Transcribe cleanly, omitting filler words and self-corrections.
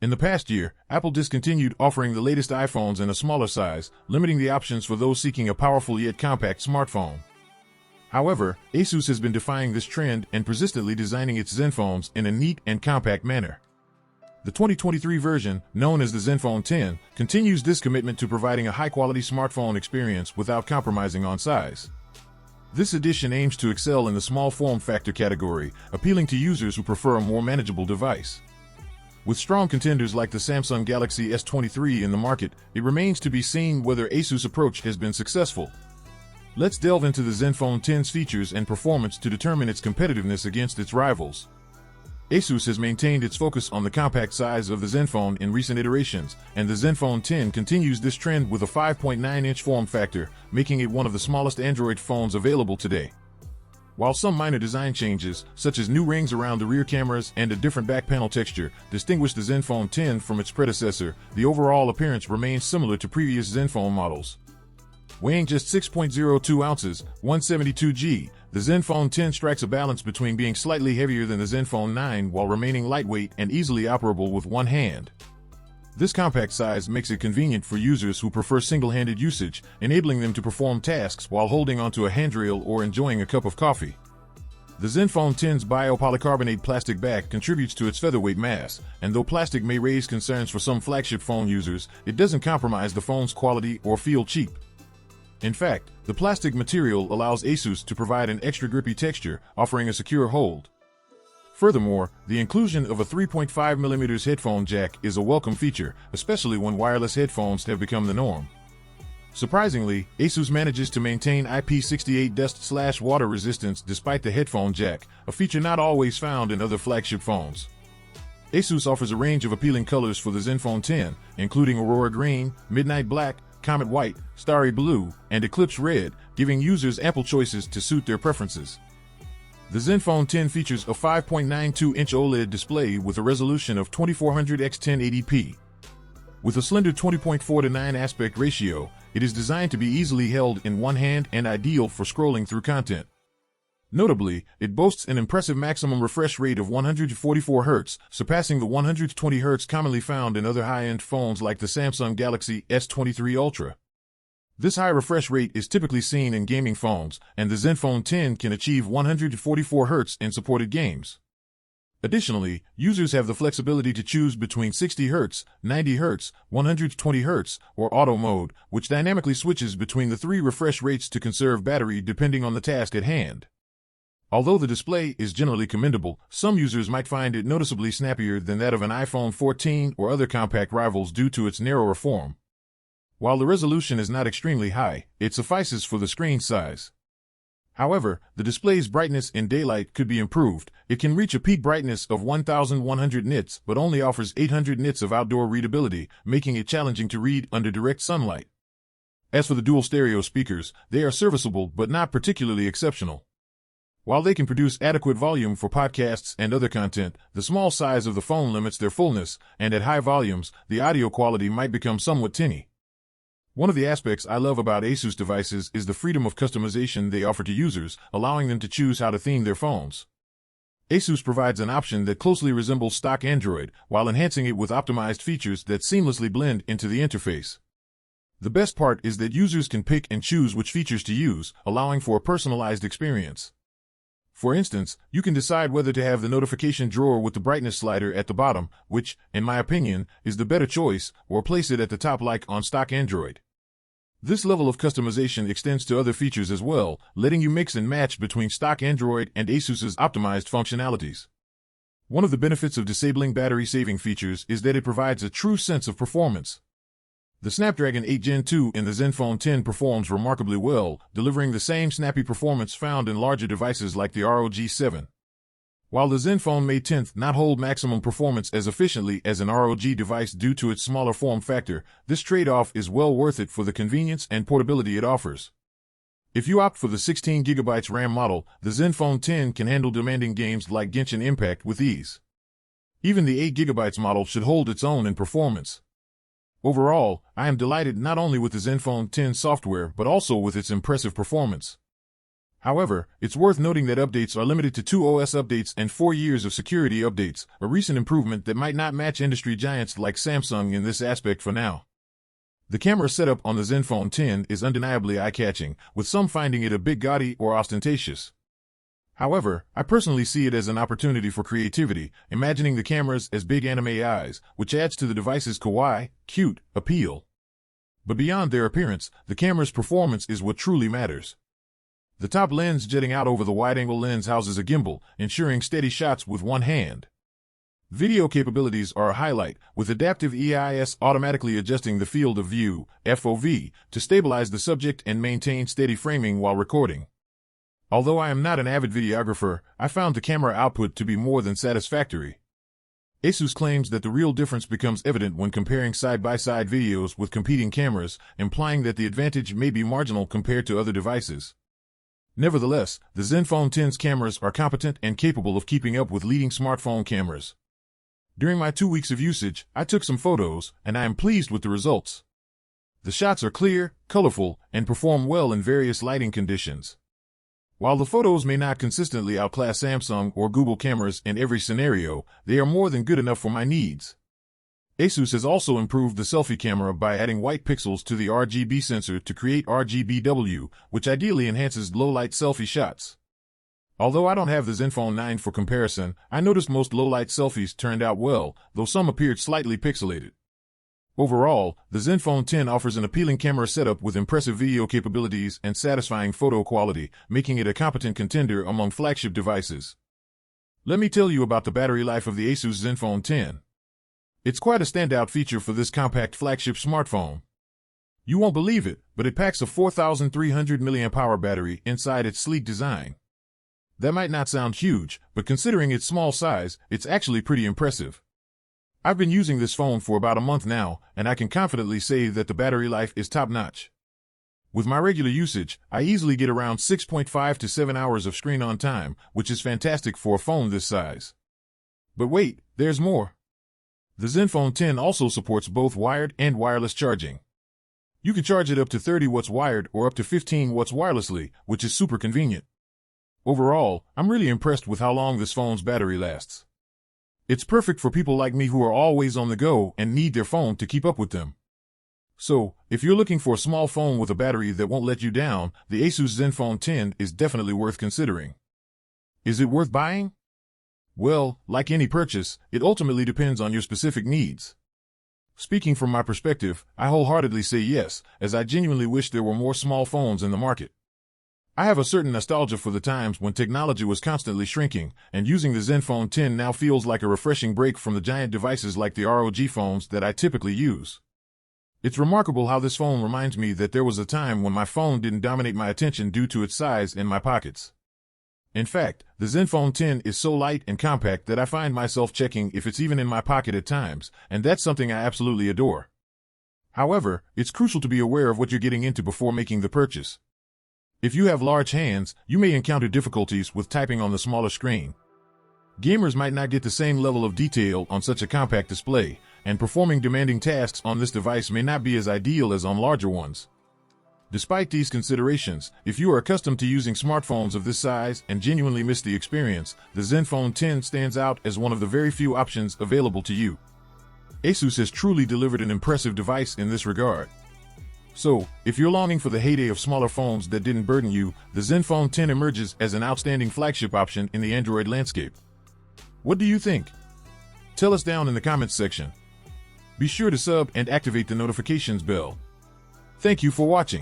In the past year, Apple discontinued offering the latest iPhones in a smaller size, limiting the options for those seeking a powerful yet compact smartphone. However, ASUS has been defying this trend and persistently designing its ZenFones in a neat and compact manner. The 2023 version, known as the ZenFone 10, continues this commitment to providing a high-quality smartphone experience without compromising on size. This edition aims to excel in the small form factor category, appealing to users who prefer a more manageable device. With strong contenders like the Samsung Galaxy S23 in the market, it remains to be seen whether ASUS' approach has been successful. Let's delve into the ZenFone 10's features and performance to determine its competitiveness against its rivals. ASUS has maintained its focus on the compact size of the ZenFone in recent iterations, and the ZenFone 10 continues this trend with a 5.9-inch form factor, making it one of the smallest Android phones available today. While some minor design changes, such as new rings around the rear cameras and a different back panel texture, distinguish the ZenFone 10 from its predecessor, the overall appearance remains similar to previous ZenFone models. Weighing just 6.02 ounces, 172 G, the ZenFone 10 strikes a balance between being slightly heavier than the ZenFone 9 while remaining lightweight and easily operable with one hand. This compact size makes it convenient for users who prefer single-handed usage, enabling them to perform tasks while holding onto a handrail or enjoying a cup of coffee. The ZenFone 10's biopolycarbonate plastic back contributes to its featherweight mass, and though plastic may raise concerns for some flagship phone users, it doesn't compromise the phone's quality or feel cheap. In fact, the plastic material allows ASUS to provide an extra grippy texture, offering a secure hold. Furthermore, the inclusion of a 3.5mm headphone jack is a welcome feature, especially when wireless headphones have become the norm. Surprisingly, ASUS manages to maintain IP68 dust/water resistance despite the headphone jack, a feature not always found in other flagship phones. ASUS offers a range of appealing colors for the ZenFone 10, including Aurora Green, Midnight Black, Comet White, Starry Blue, and Eclipse Red, giving users ample choices to suit their preferences. The ZenFone 10 features a 5.92-inch OLED display with a resolution of 2400 x 1080p. With a slender 20.4:9 aspect ratio, it is designed to be easily held in one hand and ideal for scrolling through content. Notably, it boasts an impressive maximum refresh rate of 144 Hz, surpassing the 120 Hz commonly found in other high-end phones like the Samsung Galaxy S23 Ultra. This high refresh rate is typically seen in gaming phones, and the ZenFone 10 can achieve 144 Hz in supported games. Additionally, users have the flexibility to choose between 60 Hz, 90 Hz, 120 Hz, or auto mode, which dynamically switches between the three refresh rates to conserve battery depending on the task at hand. Although the display is generally commendable, some users might find it noticeably snappier than that of an iPhone 14 or other compact rivals due to its narrower form. While the resolution is not extremely high, it suffices for the screen size. However, the display's brightness in daylight could be improved. It can reach a peak brightness of 1100 nits but only offers 800 nits of outdoor readability, making it challenging to read under direct sunlight. As for the dual stereo speakers, they are serviceable but not particularly exceptional. While they can produce adequate volume for podcasts and other content, the small size of the phone limits their fullness, and at high volumes, the audio quality might become somewhat tinny. One of the aspects I love about ASUS devices is the freedom of customization they offer to users, allowing them to choose how to theme their phones. ASUS provides an option that closely resembles stock Android, while enhancing it with optimized features that seamlessly blend into the interface. The best part is that users can pick and choose which features to use, allowing for a personalized experience. For instance, you can decide whether to have the notification drawer with the brightness slider at the bottom, which, in my opinion, is the better choice, or place it at the top like on stock Android. This level of customization extends to other features as well, letting you mix and match between stock Android and ASUS's optimized functionalities. One of the benefits of disabling battery-saving features is that it provides a true sense of performance. The Snapdragon 8 Gen 2 in the ZenFone 10 performs remarkably well, delivering the same snappy performance found in larger devices like the ROG 7. While the ZenFone may not hold maximum performance as efficiently as an ROG device due to its smaller form factor, this trade-off is well worth it for the convenience and portability it offers. If you opt for the 16GB RAM model, the ZenFone 10 can handle demanding games like Genshin Impact with ease. Even the 8GB model should hold its own in performance. Overall, I am delighted not only with the ZenFone 10 software but also with its impressive performance. However, it's worth noting that updates are limited to 2 OS updates and 4 years of security updates, a recent improvement that might not match industry giants like Samsung in this aspect for now. The camera setup on the ZenFone 10 is undeniably eye-catching, with some finding it a bit gaudy or ostentatious. However, I personally see it as an opportunity for creativity, imagining the cameras as big anime eyes, which adds to the device's kawaii, cute appeal. But beyond their appearance, the camera's performance is what truly matters. The top lens jutting out over the wide-angle lens houses a gimbal, ensuring steady shots with one hand. Video capabilities are a highlight, with adaptive EIS automatically adjusting the field of view, FOV, to stabilize the subject and maintain steady framing while recording. Although I am not an avid videographer, I found the camera output to be more than satisfactory. ASUS claims that the real difference becomes evident when comparing side-by-side videos with competing cameras, implying that the advantage may be marginal compared to other devices. Nevertheless, the ZenFone 10's cameras are competent and capable of keeping up with leading smartphone cameras. During my 2 weeks of usage, I took some photos, and I am pleased with the results. The shots are clear, colorful, and perform well in various lighting conditions. While the photos may not consistently outclass Samsung or Google cameras in every scenario, they are more than good enough for my needs. ASUS has also improved the selfie camera by adding white pixels to the RGB sensor to create RGBW, which ideally enhances low-light selfie shots. Although I don't have the ZenFone 9 for comparison, I noticed most low-light selfies turned out well, though some appeared slightly pixelated. Overall, the ZenFone 10 offers an appealing camera setup with impressive video capabilities and satisfying photo quality, making it a competent contender among flagship devices. Let me tell you about the battery life of the ASUS ZenFone 10. It's quite a standout feature for this compact flagship smartphone. You won't believe it, but it packs a 4,300 mAh battery inside its sleek design. That might not sound huge, but considering its small size, it's actually pretty impressive. I've been using this phone for about a month now, and I can confidently say that the battery life is top-notch. With my regular usage, I easily get around 6.5 to 7 hours of screen-on time, which is fantastic for a phone this size. But wait, there's more. The ZenFone 10 also supports both wired and wireless charging. You can charge it up to 30 watts wired or up to 15 watts wirelessly, which is super convenient. Overall, I'm really impressed with how long this phone's battery lasts. It's perfect for people like me who are always on the go and need their phone to keep up with them. So, if you're looking for a small phone with a battery that won't let you down, the ASUS ZenFone 10 is definitely worth considering. Is it worth buying? Well, like any purchase, it ultimately depends on your specific needs. Speaking from my perspective, I wholeheartedly say yes, as I genuinely wish there were more small phones in the market. I have a certain nostalgia for the times when technology was constantly shrinking, and using the ZenFone 10 now feels like a refreshing break from the giant devices like the ROG phones that I typically use. It's remarkable how this phone reminds me that there was a time when my phone didn't dominate my attention due to its size and my pockets. In fact, the ZenFone 10 is so light and compact that I find myself checking if it's even in my pocket at times, and that's something I absolutely adore. However, it's crucial to be aware of what you're getting into before making the purchase. If you have large hands, you may encounter difficulties with typing on the smaller screen. Gamers might not get the same level of detail on such a compact display, and performing demanding tasks on this device may not be as ideal as on larger ones. Despite these considerations, if you are accustomed to using smartphones of this size and genuinely miss the experience, the ZenFone 10 stands out as one of the very few options available to you. ASUS has truly delivered an impressive device in this regard. So, if you're longing for the heyday of smaller phones that didn't burden you, the ZenFone 10 emerges as an outstanding flagship option in the Android landscape. What do you think? Tell us down in the comments section. Be sure to sub and activate the notifications bell. Thank you for watching.